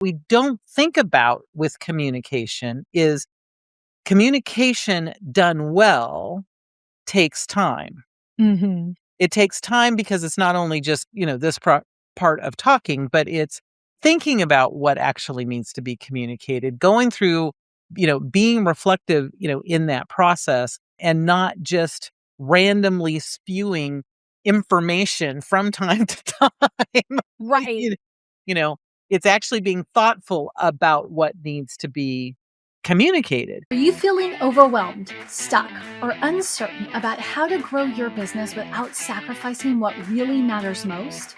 we don't think about with communication is communication done well takes time. Mm-hmm. It takes time because it's not only just, this part of talking, but it's thinking about what actually needs to be communicated, going through, being reflective, in that process and not just randomly spewing information from time to time. Right. You know, it's actually being thoughtful about what needs to be communicated. Are you feeling overwhelmed, stuck, or uncertain about how to grow your business without sacrificing what really matters most?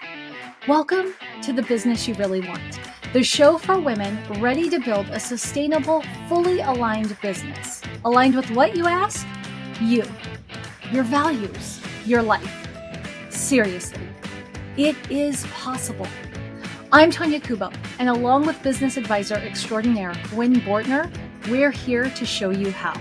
Welcome to The Business You Really Want, the show for women ready to build a sustainable, fully aligned business. Aligned with what, you ask? You, your values, your life. Seriously, it is possible. I'm Tonya Kubo, and along with business advisor extraordinaire Gwen Bortner, we're here to show you how.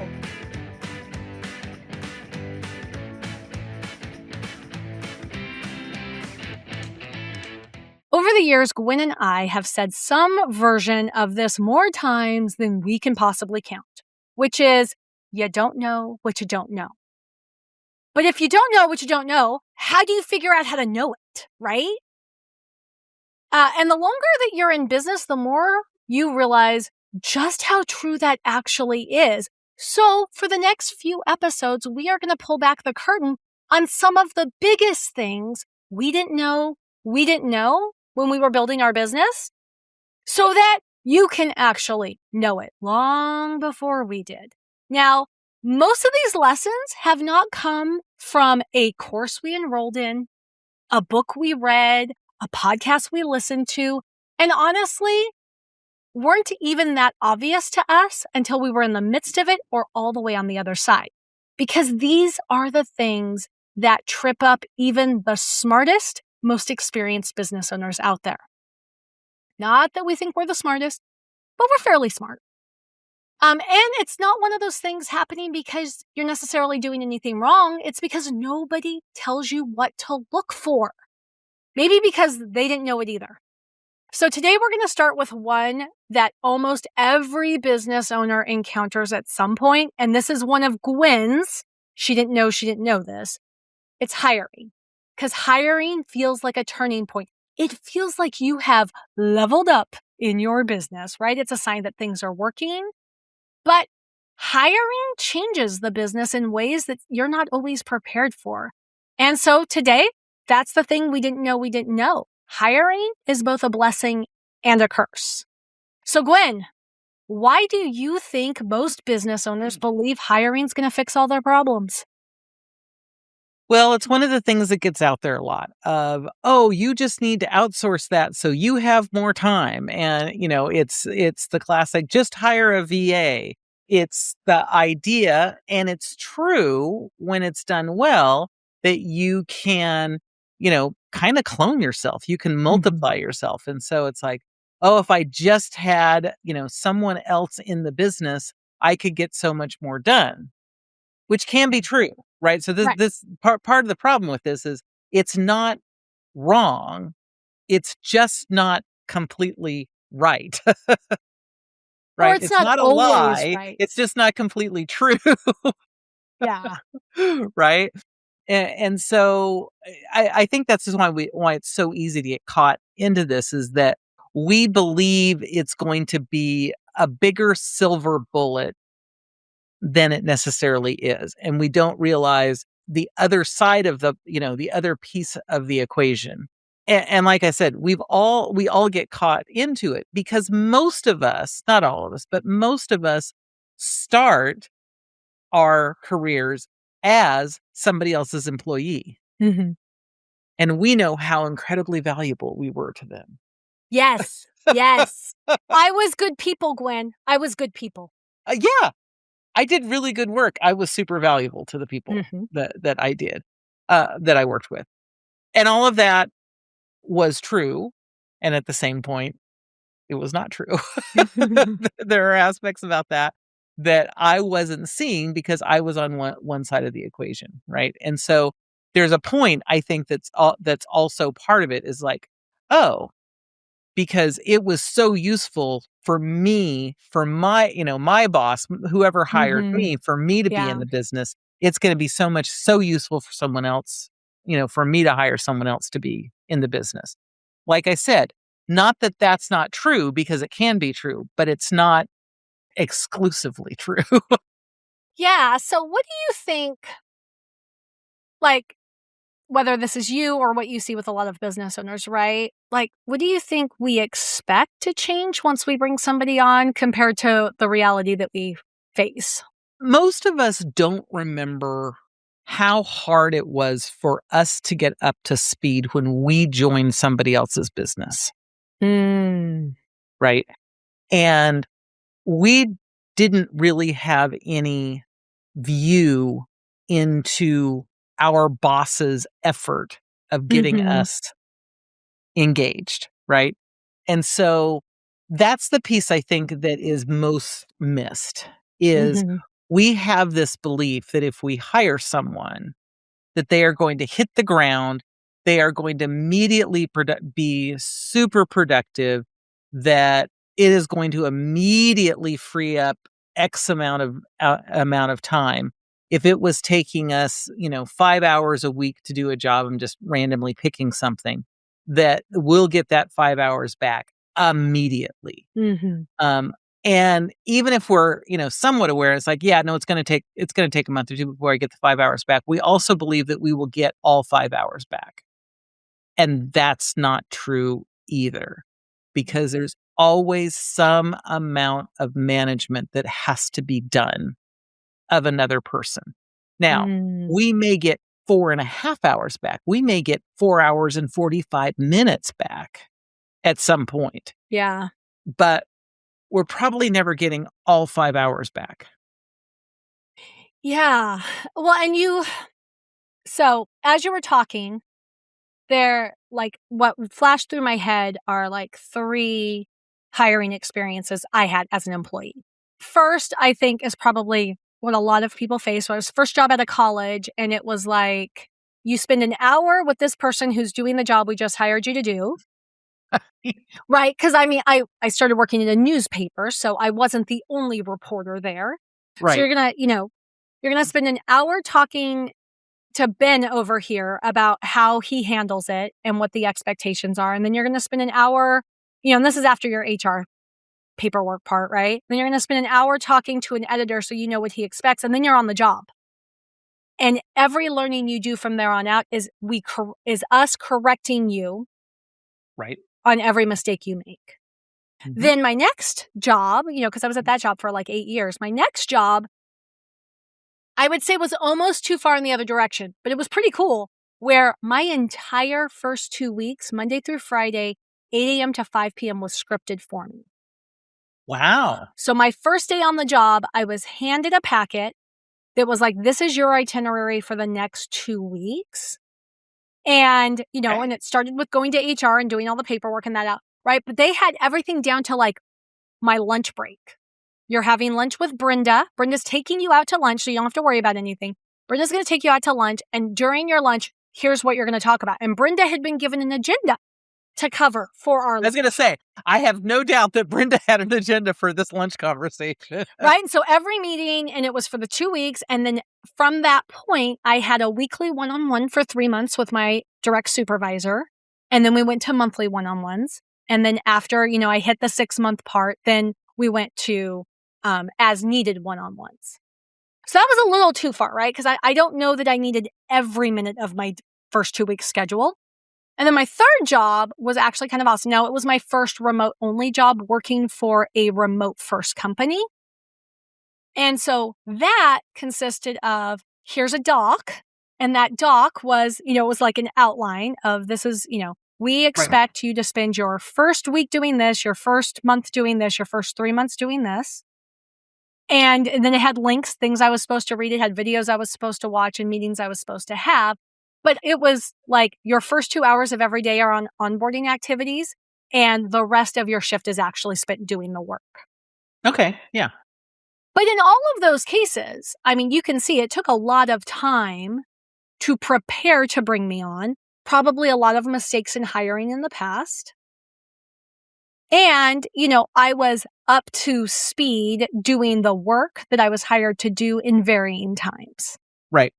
Over the years, Gwen and I have said some version of this more times than we can possibly count, which is, you don't know what you don't know. But if you don't know what you don't know, how do you figure out how to know it, right? And the longer that you're in business, the more you realize just how true that actually is. So for the next few episodes, we are going to pull back the curtain on some of the biggest things we didn't know when we were building our business so that you can actually know it long before we did. Now, most of these lessons have not come from a course we enrolled in, a book we read, a podcast we listened to, and honestly, weren't even that obvious to us until we were in the midst of it or all the way on the other side. Because these are the things that trip up even the smartest, most experienced business owners out there. Not that we think we're the smartest, but we're fairly smart. And it's not one of those things happening because you're necessarily doing anything wrong. It's because nobody tells you what to look for. Maybe because they didn't know it either. So today we're going to start with one that almost every business owner encounters at some point. And this is one of Gwen's. She didn't know this. It's hiring. Because hiring feels like a turning point. It feels like you have leveled up in your business, right? It's a sign that things are working. But hiring changes the business in ways that you're not always prepared for. And so today, that's the thing we didn't know. Hiring is both a blessing and a curse. So Gwen, why do you think most business owners believe hiring is going to fix all their problems? Well, it's one of the things that gets out there a lot of, oh, you just need to outsource that so you have more time. And, it's the classic, just hire a VA. It's the idea, and it's true when it's done well, that you can, kind of clone yourself. You can multiply yourself. And so it's like, oh, if I just had, someone else in the business, I could get so much more done, which can be true. Right. So this part of the problem with this is it's not wrong. It's just not completely right. Right. Or it's not not a always lie. right. It's just not completely true. Yeah. Right. And so I think that's just why it's so easy to get caught into this, is that we believe it's going to be a bigger silver bullet than it necessarily is. And we don't realize the other side of the other piece of the equation. And like I said, we all get caught into it because most of us, not all of us, but most of us start our careers as somebody else's employee. Mm-hmm. And we know how incredibly valuable we were to them. Yes. Yes. I was good people, Gwen. I was good people. Yeah. I did really good work. I was super valuable to the people that I did, that I worked with. And all of that was true. And at the same point, it was not true. There are aspects about that I wasn't seeing because I was on one side of the equation. Right. And so there's a point, I think, that's also part of it is like, oh, because it was so useful for me, for my boss, whoever hired Mhm. me, for me to be in Yeah. the business. It's going to be so useful for someone else, for me to hire someone else to be in the business. Like I said, not that that's not true, because it can be true, but it's not exclusively true. Yeah, so what do you think, like, whether this is you or what you see with a lot of business owners, right? Like, what do you think we expect to change once we bring somebody on compared to the reality that we face? Most of us don't remember how hard it was for us to get up to speed when we joined somebody else's business, Mm. right? And we didn't really have any view into our boss's effort of getting Mhm. us engaged, right? And so that's the piece I think that is most missed is Mhm. we have this belief that if we hire someone that they are going to hit the ground, they are going to immediately be super productive, that it is going to immediately free up X amount of time. If it was taking us, 5 hours a week to do a job, I'm just randomly picking something, that we'll get that 5 hours back immediately. Mhm. Um, and even if we're, somewhat aware, it's like, yeah, no, it's gonna take a month or two before I get the 5 hours back. We also believe that we will get all 5 hours back. And that's not true either, because there's always some amount of management that has to be done of another person. Now, Mm. we may get 4.5 hours back. We may get 4 hours and 45 minutes back at some point, Yeah. but we're probably never getting all 5 hours back. Yeah. Well, so as you were talking, what flashed through my head are like 3 hiring experiences I had as an employee. First, I think is probably what a lot of people face was first job out of college, and it was like, you spend an hour with this person who's doing the job we just hired you to do, right? Because I mean, I started working in a newspaper, so I wasn't the only reporter there. So Right. you're gonna spend an hour talking to Ben over here about how he handles it and what the expectations are. And then you're going to spend an hour, and this is after your HR paperwork part, right? Then you're going to spend an hour talking to an editor so you know what he expects. And then you're on the job. And every learning you do from there on out is us correcting you Right. on every mistake you make. Mhm. Then my next job, because I was at that job for like 8 years, my next job I would say was almost too far in the other direction, but it was pretty cool where my entire first 2 weeks, Monday through Friday, 8 AM to 5 PM was scripted for me. Wow. So my first day on the job, I was handed a packet that was like, "This is your itinerary for the next 2 weeks." And, Okay. and it started with going to HR and doing all the paperwork and that out, right? But they had everything down to like my lunch break. You're having lunch with Brenda. Brenda's taking you out to lunch, so you don't have to worry about anything. Brenda's going to take you out to lunch, and during your lunch, here's what you're going to talk about. And Brenda had been given an agenda to cover for our I was lunch, gonna say, I have no doubt that Brenda had an agenda for this lunch conversation. right? And so every meeting, and it was for the 2 weeks. And then from that point, I had a weekly one on one for 3 months with my direct supervisor. And then we went to monthly one on ones. And then after, I hit the 6 month part, then we went to as needed one on ones. So that was a little too far, right? Because I don't know that I needed every minute of my first 2 week schedule. And then my third job was actually kind of awesome. Now, it was my first remote only job working for a remote first company. And so that consisted of here's a doc. And that doc was, it was like an outline of this is, we Right. expect you to spend your first week doing this, your first month doing this, your first 3 months doing this. And then it had links, things I was supposed to read. It had videos I was supposed to watch and meetings I was supposed to have. But it was like your first 2 hours of every day are on onboarding activities, and the rest of your shift is actually spent doing the work. Okay. Yeah. But in all of those cases, I mean, you can see it took a lot of time to prepare to bring me on, probably a lot of mistakes in hiring in the past. And, I was up to speed doing the work that I was hired to do in varying times. Right.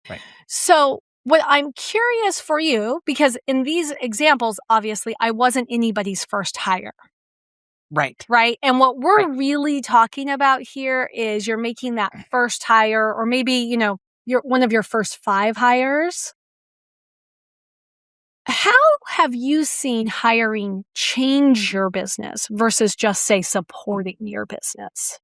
Right. So, what I'm curious for you, because in these examples, obviously, I wasn't anybody's first hire, Right. right? And what Right. we're really talking about here is you're making that first hire, or maybe, you're one of your first 5 hires. How have you seen hiring change your business versus just, say, supporting your business?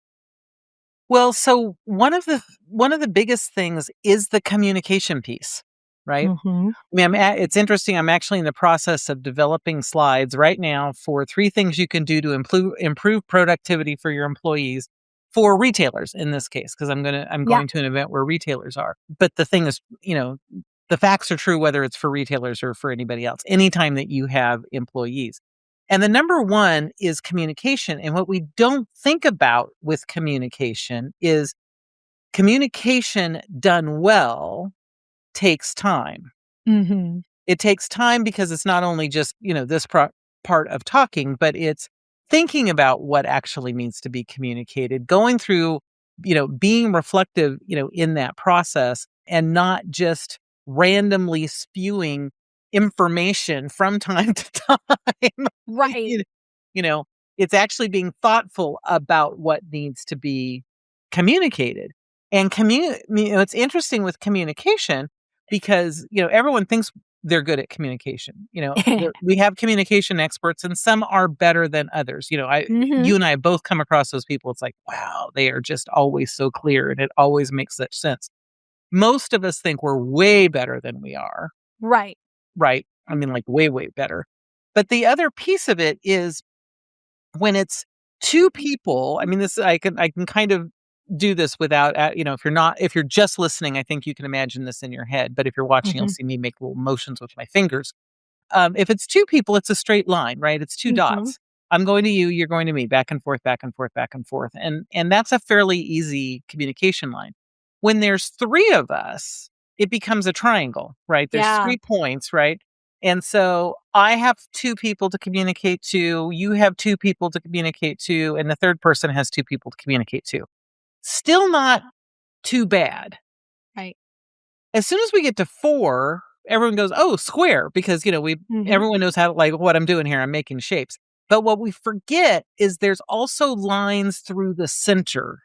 Well, so one of the biggest things is the communication piece, right? Mhm. I mean, it's interesting. I'm actually in the process of developing slides right now for 3 things you can do to improve productivity for your employees, for retailers in this case, because I'm Yeah. going to an event where retailers are. But the thing is, the facts are true whether it's for retailers or for anybody else. Anytime that you have employees. And the number one is communication. And what we don't think about with communication done well takes time. Mhm. It takes time because it's not only just, this part of talking, but it's thinking about what actually needs to be communicated, going through, being reflective, in that process and not just randomly spewing information from time to time. Right. you, you know, it's actually being thoughtful about what needs to be communicated. And it's interesting with communication because, everyone thinks they're good at communication. We have communication experts and some are better than others. Mhm. You and I have both come across those people. It's like, wow, they are just always so clear and it always makes such sense. Most of us think we're way better than we are, Right. right? I mean, like way, way better. But the other piece of it is when it's 2 people, I mean, I can kind of do this without, if you're just listening, I think you can imagine this in your head, but if you're watching, you'll Mhm. see me make little motions with my fingers. If it's 2 people, it's a straight line, right? It's 2 Mhm. dots. I'm going to you, you're going to me, back and forth, back and forth, back and forth, and that's a fairly easy communication line. When there's 3 of us, it becomes a triangle, right? There's Yeah. 3 points, right? And so I have 2 people to communicate to, you have 2 people to communicate to, and the third person has 2 people to communicate to. Still not too bad. Right. As soon as we get to 4, everyone goes, "Oh, square," because, Mhm. everyone knows how like, what I'm doing here, I'm making shapes. But what we forget is there's also lines through the center.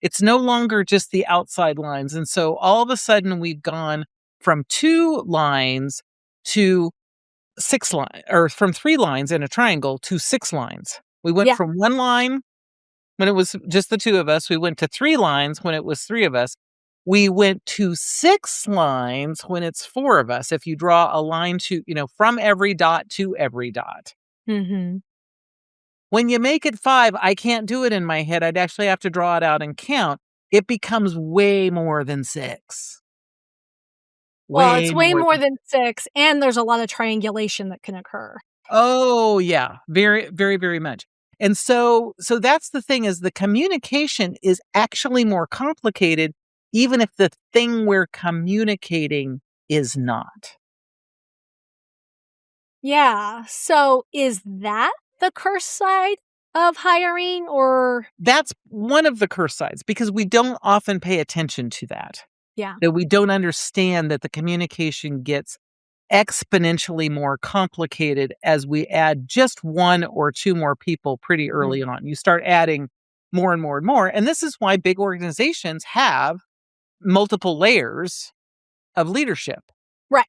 It's no longer just the outside lines, and so all of a sudden, we've gone from 2 lines to 6 line or from 3 lines in a triangle to 6 lines. We went Yeah. from 1 line when it was just the 2 of us, we went to 3 lines when it was 3 of us. We went to 6 lines when it's 4 of us, if you draw a line to from every dot to every dot. Mhm. When you make it 5, I can't do it in my head, I'd actually have to draw it out and count. It becomes way more than 6. Well, it's Way way more more than than 6, and there's a lot of triangulation that can occur. Oh, yeah. Very, very, very much. And so that's the thing is the communication is actually more complicated even if the thing we're communicating is not. Yeah. So is that the curse side of hiring, or That's one of the curse sides because we don't often pay attention to that. yeah. That we don't understand that the communication gets exponentially more complicated as we add just 1 or 2 more people pretty Mm. early on. You start adding more and more and more. And this is why big organizations have multiple layers of leadership Right.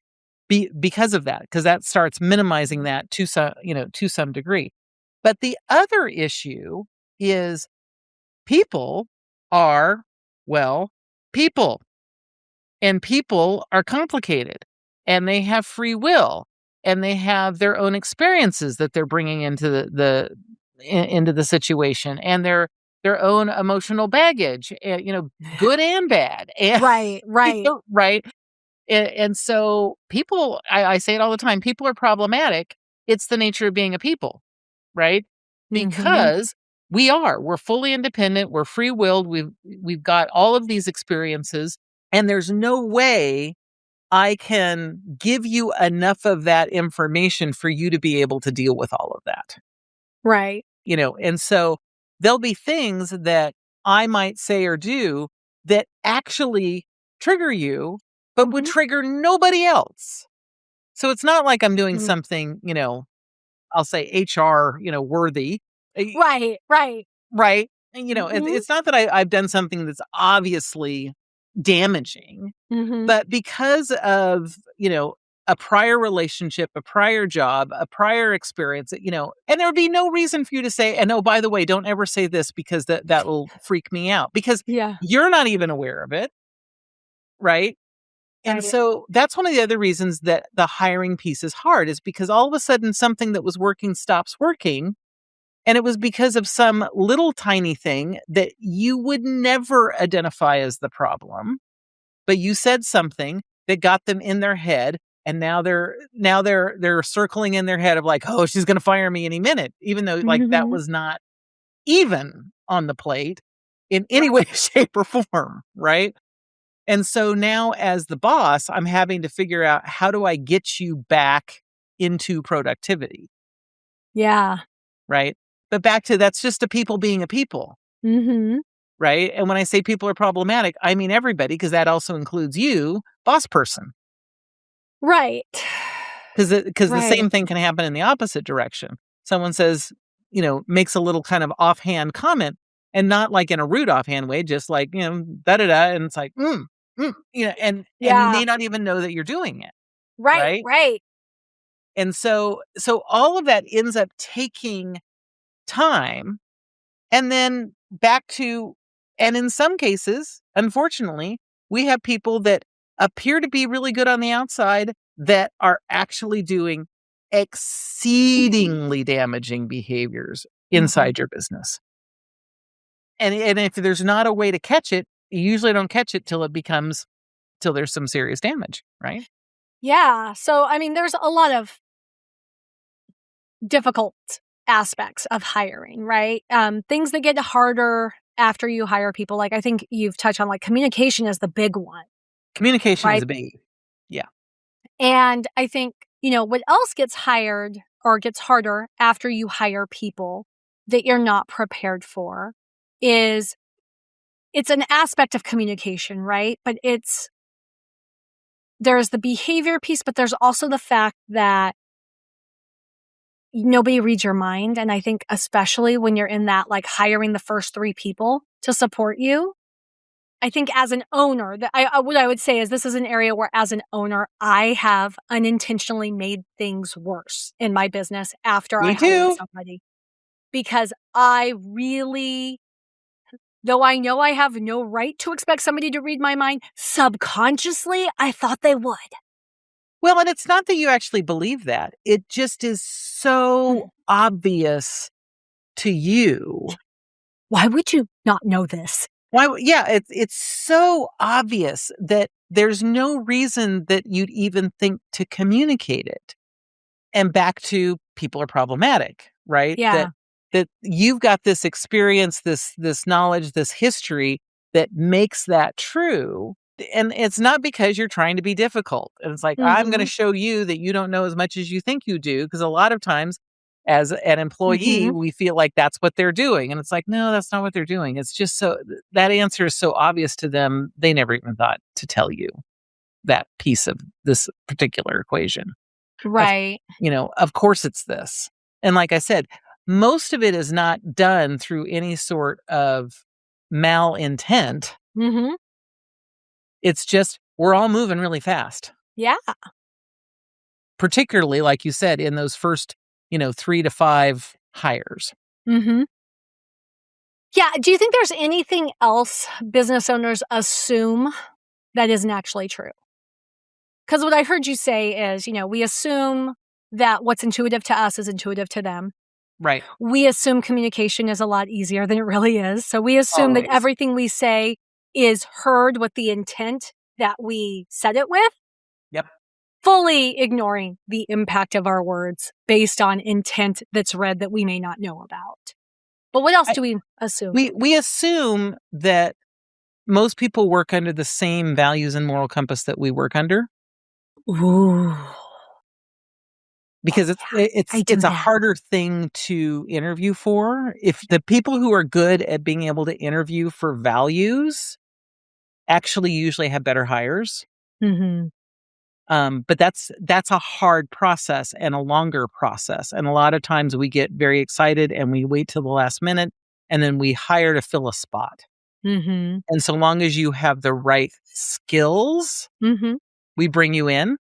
because of that, because that starts minimizing that to some degree. But the other issue is people are, well, people. And people are complicated and they have free will and they have their own experiences that they're bringing into into the situation and their own emotional baggage, good and bad. And Right. Right. right. And so people, I say it all the time, people are problematic. It's the nature of being a people, right? Mhm. Because we're fully independent, we're free willed, we've got all of these experiences and there's no way I can give you enough of that information for you to be able to deal with all of that. Right. And so there'll be things that I might say or do that actually trigger you, but would Mhm. trigger nobody else. So it's not like I'm doing Mhm. something, I'll say HR, worthy. eh, Right, right. Right? And, Mhm. it's not that I've done something that's obviously damaging, Mhm. but because of, a prior relationship, a prior job, a prior experience, and there would be no reason for you to say, and oh, by the way, don't ever say this because that will freak me out because Yeah. you're not even aware of it, right? And Right. so that's one of the other reasons that the hiring piece is hard is because all of a sudden something that was working stops working. And it was because of some little tiny thing that you would never identify as the problem, but you said something that got them in their head. And now they're circling in their head of like, oh, she's gonna fire me any minute, even though like that Mhm. was not even on the plate in any way, Right. shape, or form, right? And so now as the boss, I'm having to figure out how do I get you back into productivity, Yeah. right? But back to that's just a people being a people, Mhm. right? And when I say people are problematic, I mean everybody because that also includes you, boss person. Right. Because the Right. same thing can happen in the opposite direction. Someone says, makes a little kind of offhand comment and not like in a rude offhand way, just like, da da da. And it's like, and you Yeah. may not even know that you're doing it. Right, Right. right. And so all of that ends up taking time and then back to, and in some cases, unfortunately, we have people that appear to be really good on the outside that are actually doing exceedingly damaging behaviors Mhm. inside your business. And if there's not a way to catch it, you usually don't catch it till there's some serious damage, right? Yeah. So, I mean, there's a lot of difficult aspects of hiring, right? Things that get harder after you hire people. Like I think you've touched on like communication is the big one, Communication is right? a big. Yeah. And I think, what else gets hired or gets harder after you hire people that you're not prepared for is it's an aspect of communication, right? But there's the behavior piece, but there's also the fact that nobody reads your mind. And I think especially when you're in that like hiring the first 3 people to support you, I think as an owner, that what I would say is this is an area where as an owner, I have unintentionally made things worse in my business after I Me hired too. somebody because I really, though I know I have no right to expect somebody to read my mind, subconsciously, I thought they would. Well, and it's not that you actually believe that. It just is so Mm. obvious to you. Why would you not know this? Yeah, it's so obvious that there's no reason that you'd even think to communicate it. And back to people are problematic, right? That Yeah. that you've got this experience, this knowledge, this history that makes that true. And it's not because you're trying to be difficult. And it's like, I'm going to Mhm. show you that you don't know as much as you think you do. Because a lot of times, as an employee, Mhm. we feel like that's what they're doing. And it's like, no, that's not what they're doing. It's just that answer is so obvious to them, they never even thought to tell you that piece of this particular equation. Of Right. of course it's this. And like I said, most of it is not done through any sort of malintent. Mhm. It's just we're all moving really fast, Yeah. particularly like you said in those first, 3 to 5 hires. Mhm. Yeah, do you think there's anything else business owners assume that isn't actually true? Because what I heard you say is, we assume that what's intuitive to us is intuitive to them. Right. We assume communication is a lot easier than it really is. So we assume that Always. everything we say is heard with the intent that we said it with, Yep. fully ignoring the impact of our words based on intent that's read that we may not know about. But what else I do we assume? we assume that most people work under the same values and moral compass that we work under. Ooh. because I do it's a that. harder thing to interview for. If the people who are good at being able to interview for values actually usually have better hires. Mhm. But that's a hard process and a longer process. And a lot of times we get very excited and we wait till the last minute and then we hire to fill a spot. Mhm. And so long as you have the right skills, Mhm. we bring you in.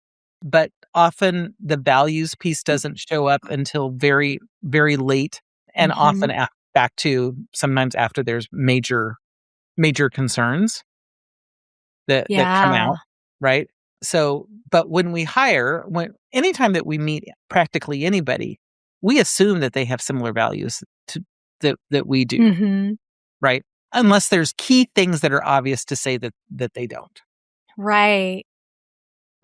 But often the values piece doesn't show up until very, very late and often Mhm. back to sometimes after there's major concerns that come Yeah. out, right? So, but when we hire, when anytime that we meet practically anybody, we assume that they have similar values to that we do, Mhm. right? Unless there's key things that are obvious to say that they don't, Right.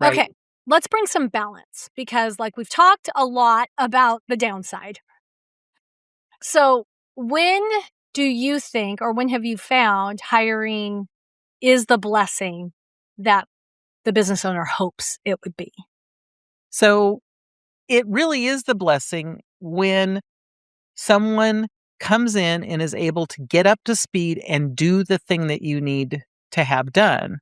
right? Okay. Let's bring some balance because, like, we've talked a lot about the downside. So, when do you think, or when have you found hiring is the blessing that the business owner hopes it would be? So it really is the blessing when someone comes in and is able to get up to speed and do the thing that you need to have done.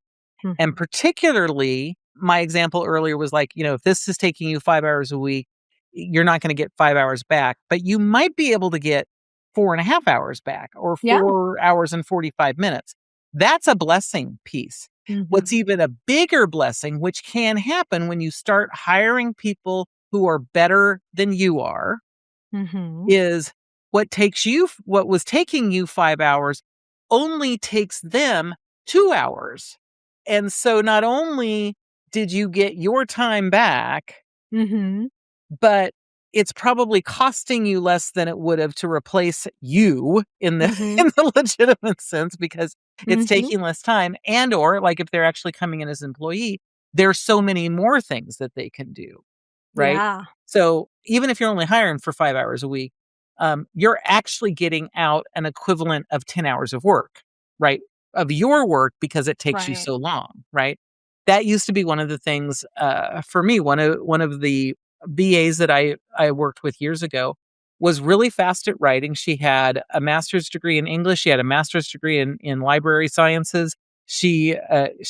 And Mhm. particularly, my example earlier was like, if this is taking you 5 hours a week, you're not going to get 5 hours back, but you might be able to get 4.5 hours back or Yeah. 4 hours and 45 minutes. That's a blessing piece. What's Mhm. even a bigger blessing, which can happen when you start hiring people who are better than you are, Mhm. is what was taking you 5 hours only takes them 2 hours. And so not only did you get your time back, Mhm. but it's probably costing you less than it would have to replace you in the Mhm. in the legitimate sense because it's Mhm. taking less time and or like if they're actually coming in as an employee, there's so many more things that they can do. Right? Yeah. So, even if you're only hiring for 5 hours a week, you're actually getting out an equivalent of 10 hours of work, right? Of your work because it takes you Right. so long, right? That used to be one of the things, for me, one of the VAs that I worked with years ago was really fast at writing. She had a master's degree in English, she had a master's degree in library sciences. She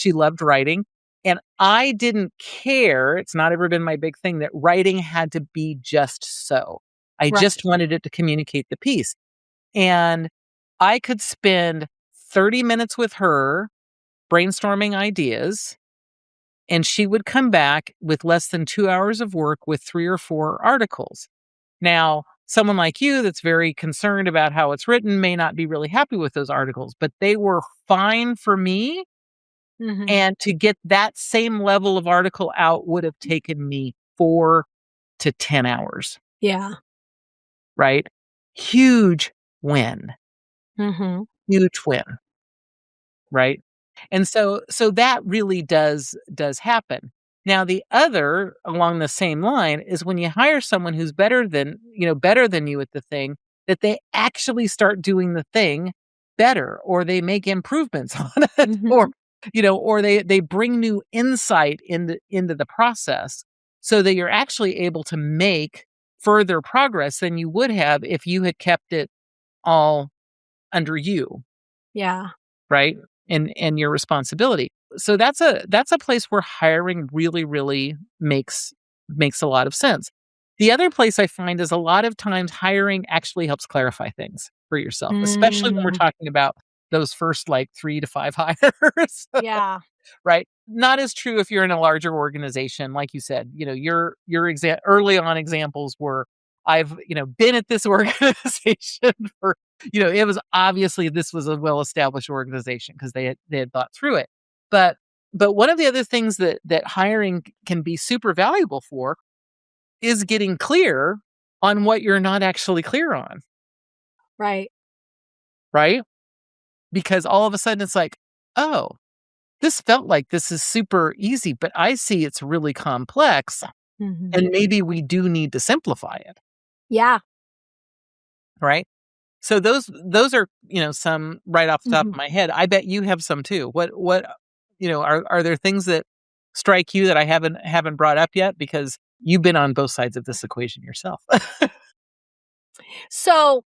loved writing, and I didn't care, it's not ever been my big thing that writing had to be just so. I Right. just wanted it to communicate the piece. And I could spend 30 minutes with her brainstorming ideas, and she would come back with less than 2 hours of work with 3 or 4 articles. Now, someone like you that's very concerned about how it's written may not be really happy with those articles, but they were fine for me, Mhm. and to get that same level of article out would have taken me 4 to 10 hours, Yeah. right? Huge win, Mhm. huge win, right? And so that really does happen. Now the other along the same line is when you hire someone who's better than you at the thing, that they actually start doing the thing better or they make improvements on it or Mhm. or they bring new insight into the process so that you're actually able to make further progress than you would have if you had kept it all under you, Yeah. right? And your responsibility. So that's a place where hiring really makes a lot of sense. The other place I find is a lot of times hiring actually helps clarify things for yourself, especially when we're Mm. talking about those first like 3 to 5 hires. Yeah. Right? Not as true if you're in a larger organization, like you said, your early on examples were, I've, been at this organization for, it was obviously this was a well-established organization because they had thought through it. But one of the other things that hiring can be super valuable for is getting clear on what you're not actually clear on, Right. right? Because all of a sudden it's like, oh, this felt like this is super easy, but I see it's really complex, Mhm. and maybe we do need to simplify it, Yeah. right? So those are, some right off the top Mhm. of my head. I bet you have some too. What are there things that strike you that I haven't brought up yet? Because you've been on both sides of this equation yourself. So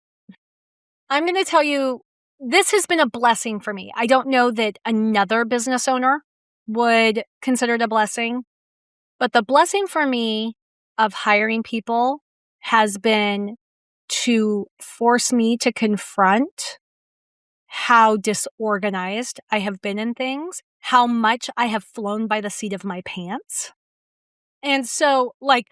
I'm going to tell you, this has been a blessing for me. I don't know that another business owner would consider it a blessing, but the blessing for me of hiring people has been to force me to confront how disorganized I have been in things, how much I have flown by the seat of my pants. And so, like,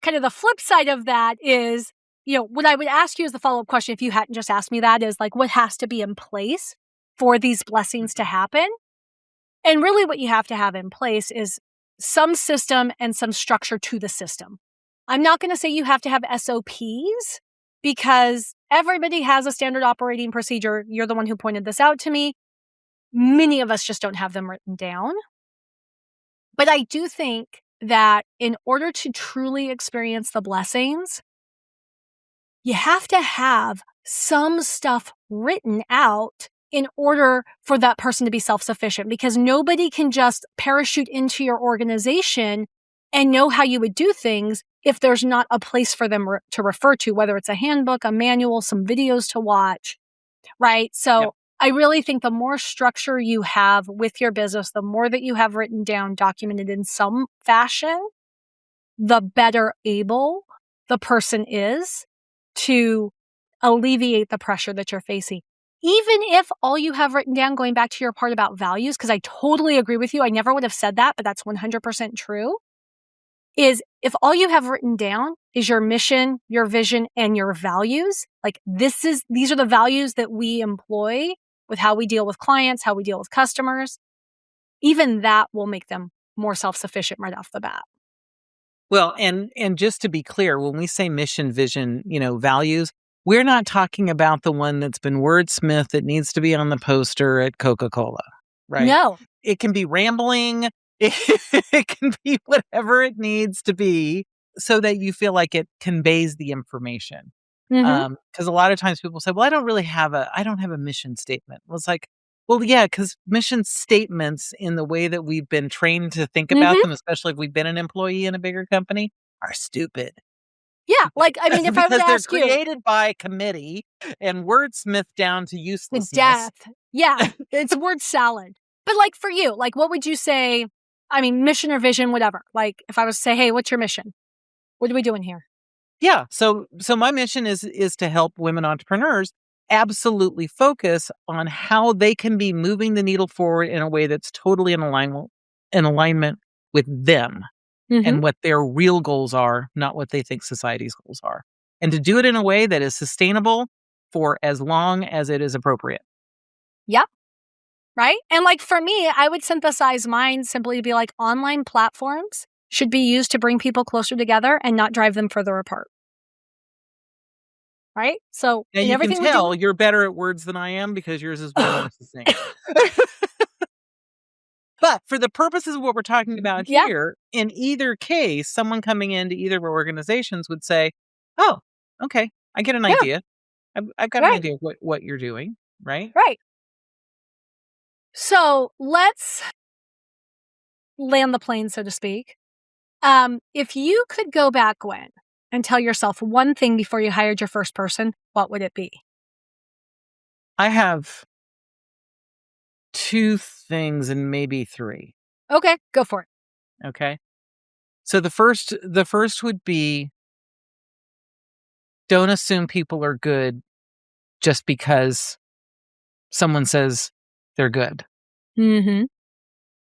kind of the flip side of that is, what I would ask you as the follow-up question, if you hadn't just asked me that, is like, what has to be in place for these blessings to happen? And really what you have to have in place is some system and some structure to the system. I'm not going to say you have to have SOPs because everybody has a standard operating procedure. You're the one who pointed this out to me. Many of us just don't have them written down. But I do think that in order to truly experience the blessings, you have to have some stuff written out in order for that person to be self-sufficient, because nobody can just parachute into your organization and know how you would do things if there's not a place for them to refer to, whether it's a handbook, a manual, some videos to watch, right? So Yep. I really think the more structure you have with your business, the more that you have written down, documented in some fashion, the better able the person is to alleviate the pressure that you're facing. Even if all you have written down, going back to your part about values, because I totally agree with you, I never would have said that, but that's 100% true, is if all you have written down is your mission, your vision, and your values, like these are the values that we employ with how we deal with clients, how we deal with customers, even that will make them more self-sufficient right off the bat. Well, and just to be clear, when we say mission, vision, values, we're not talking about the one that's been wordsmithed that needs to be on the poster at Coca-Cola, right? No. It can be rambling. It can be whatever it needs to be so that you feel like it conveys the information. Mm-hmm. Because a lot of times people say, well, I don't have a mission statement. Well, it's like, well, yeah, because mission statements in the way that we've been trained to think about Mm-hmm. them, especially if we've been an employee in a bigger company, are stupid. Yeah. Like, I mean, if I were Because to they're ask you created by committee and wordsmithed down to the uselessness. death, yeah, it's word salad. But like for you, like what would you say? I mean, mission or vision, whatever. Like if I was to say, hey, what's your mission? What are we doing here? Yeah. So my mission is to help women entrepreneurs absolutely focus on how they can be moving the needle forward in a way that's totally in alignment with them Mm-hmm. and what their real goals are, not what they think society's goals are. And to do it in a way that is sustainable for as long as it is appropriate. Yep. Right. And like for me, I would synthesize mine simply to be like online platforms should be used to bring people closer together and not drive them further apart. Right. So Now in you can everything we do, tell you're better at words than I am because yours is way more succinct. But for the purposes of what we're talking about yeah, here, in either case, someone coming into either of our organizations would say, "Oh, okay, I get an yeah, idea. I've got an right, idea of what you're doing, right?" right. So let's land the plane, so to speak. If you could go back, Gwen, and tell yourself one thing before you hired your first person, what would it be? I have two things and maybe three. Okay, go for it. Okay. So the first would be, don't assume people are good just because someone says they're good, Mm-hmm.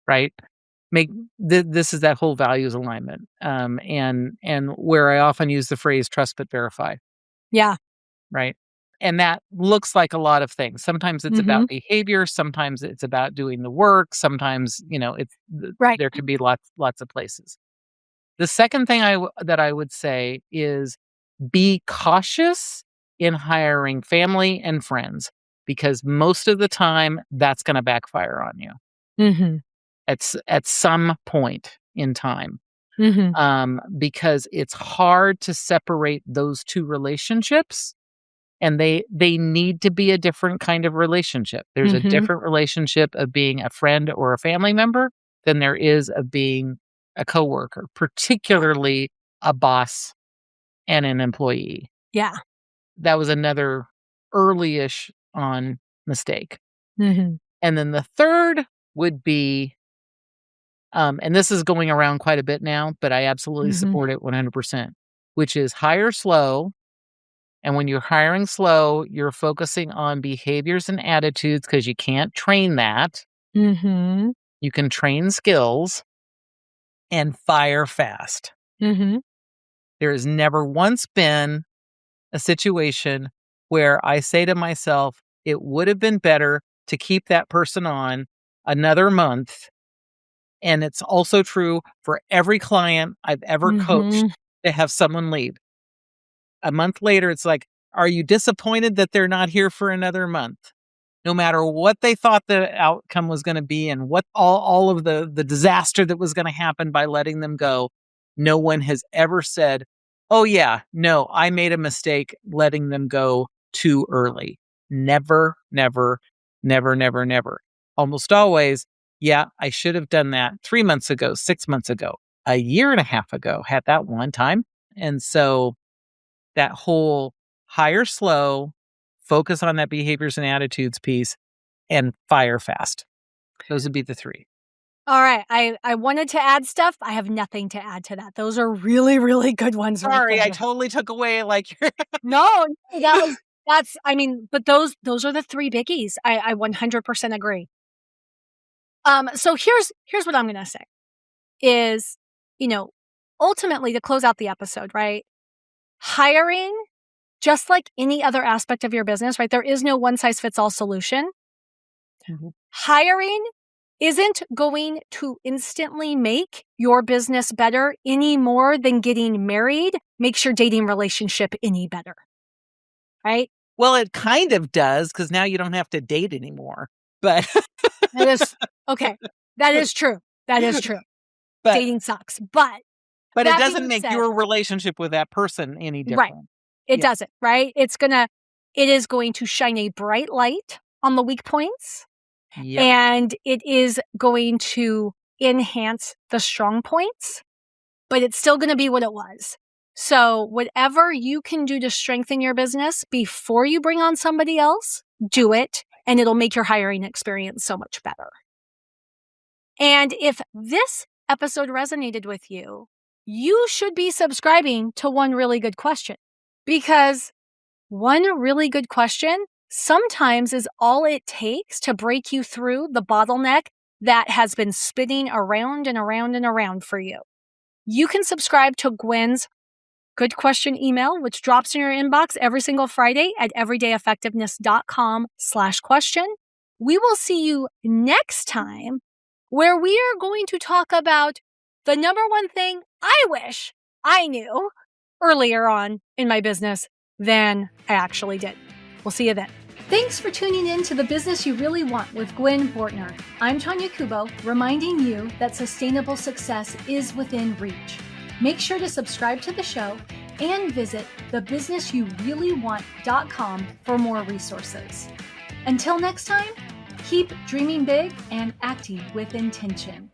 right? Make this is that whole values alignment, and where I often use the phrase trust but verify, Yeah. right? And that looks like a lot of things. Sometimes it's Mm-hmm. about behavior, sometimes it's about doing the work, sometimes Right. there could be lots of places. The second thing that I would say is be cautious in hiring family and friends, because most of the time that's going to backfire on you Mm-hmm. at some point in time. Mm-hmm. Because it's hard to separate those two relationships, and they need to be a different kind of relationship. There's a Mm-hmm. different relationship of being a friend or a family member than there is of being a coworker, particularly a boss and an employee. Yeah. That was another early-ish on mistake. Mm-hmm. And then the third would be, and this is going around quite a bit now, but I absolutely Mm-hmm. support it 100%, which is hire slow. And when you're hiring slow, you're focusing on behaviors and attitudes because you can't train that. Mm-hmm. You can train skills and fire fast. Mm-hmm. There has never once been a situation where I say to myself, it would have been better to keep that person on another month. And it's also true for every client I've ever coached Mm-hmm. to have someone leave. A month later, it's like, are you disappointed that they're not here for another month? No matter what they thought the outcome was going to be and what all of the disaster that was going to happen by letting them go, no one has ever said, oh yeah, no, I made a mistake letting them go too early. Never, never, never, never, never. Almost always, yeah, I should have done that 3 months ago, 6 months ago, a year and a half ago, had that one time. And so that whole hire slow, focus on that behaviors and attitudes piece, and fire fast. Those would be the 3. All right. I wanted to add stuff. I have nothing to add to that. Those are really, really good ones right Sorry, I there. totally took away like your No, but those are the 3 biggies. I 100% agree. So here's what I'm gonna say is, ultimately to close out the episode, right? Hiring, just like any other aspect of your business, right? There is no one size fits all solution. Mhm. Hiring isn't going to instantly make your business better any more than getting married makes your dating relationship any better. Right? Well, it kind of does because now you don't have to date anymore, but That is okay. That is true. That is true. but Dating sucks. But but it that doesn't being make said, your relationship with that person any right, different. it Yeah. doesn't, right? It is going to shine a bright light on the weak points, Yep. and it is going to enhance the strong points, but it's still going to be what it was. So whatever you can do to strengthen your business before you bring on somebody else, do it, and it'll make your hiring experience so much better. And if this episode resonated with you, you should be subscribing to One Really Good Question, because one really good question sometimes is all it takes to break you through the bottleneck that has been spinning around and around and around for you. You can subscribe to Gwen's Good Question email, which drops in your inbox every single Friday at everydayeffectiveness.com/question. We will see you next time, where we are going to talk about the number one thing I wish I knew earlier on in my business than I actually did. We'll see you then. Thanks for tuning in to The Business You Really Want with Gwen Bortner. I'm Tonya Kubo, reminding you that sustainable success is within reach. Make sure to subscribe to the show and visit thebusinessyoureallyWant.com for more resources. Until next time, keep dreaming big and acting with intention.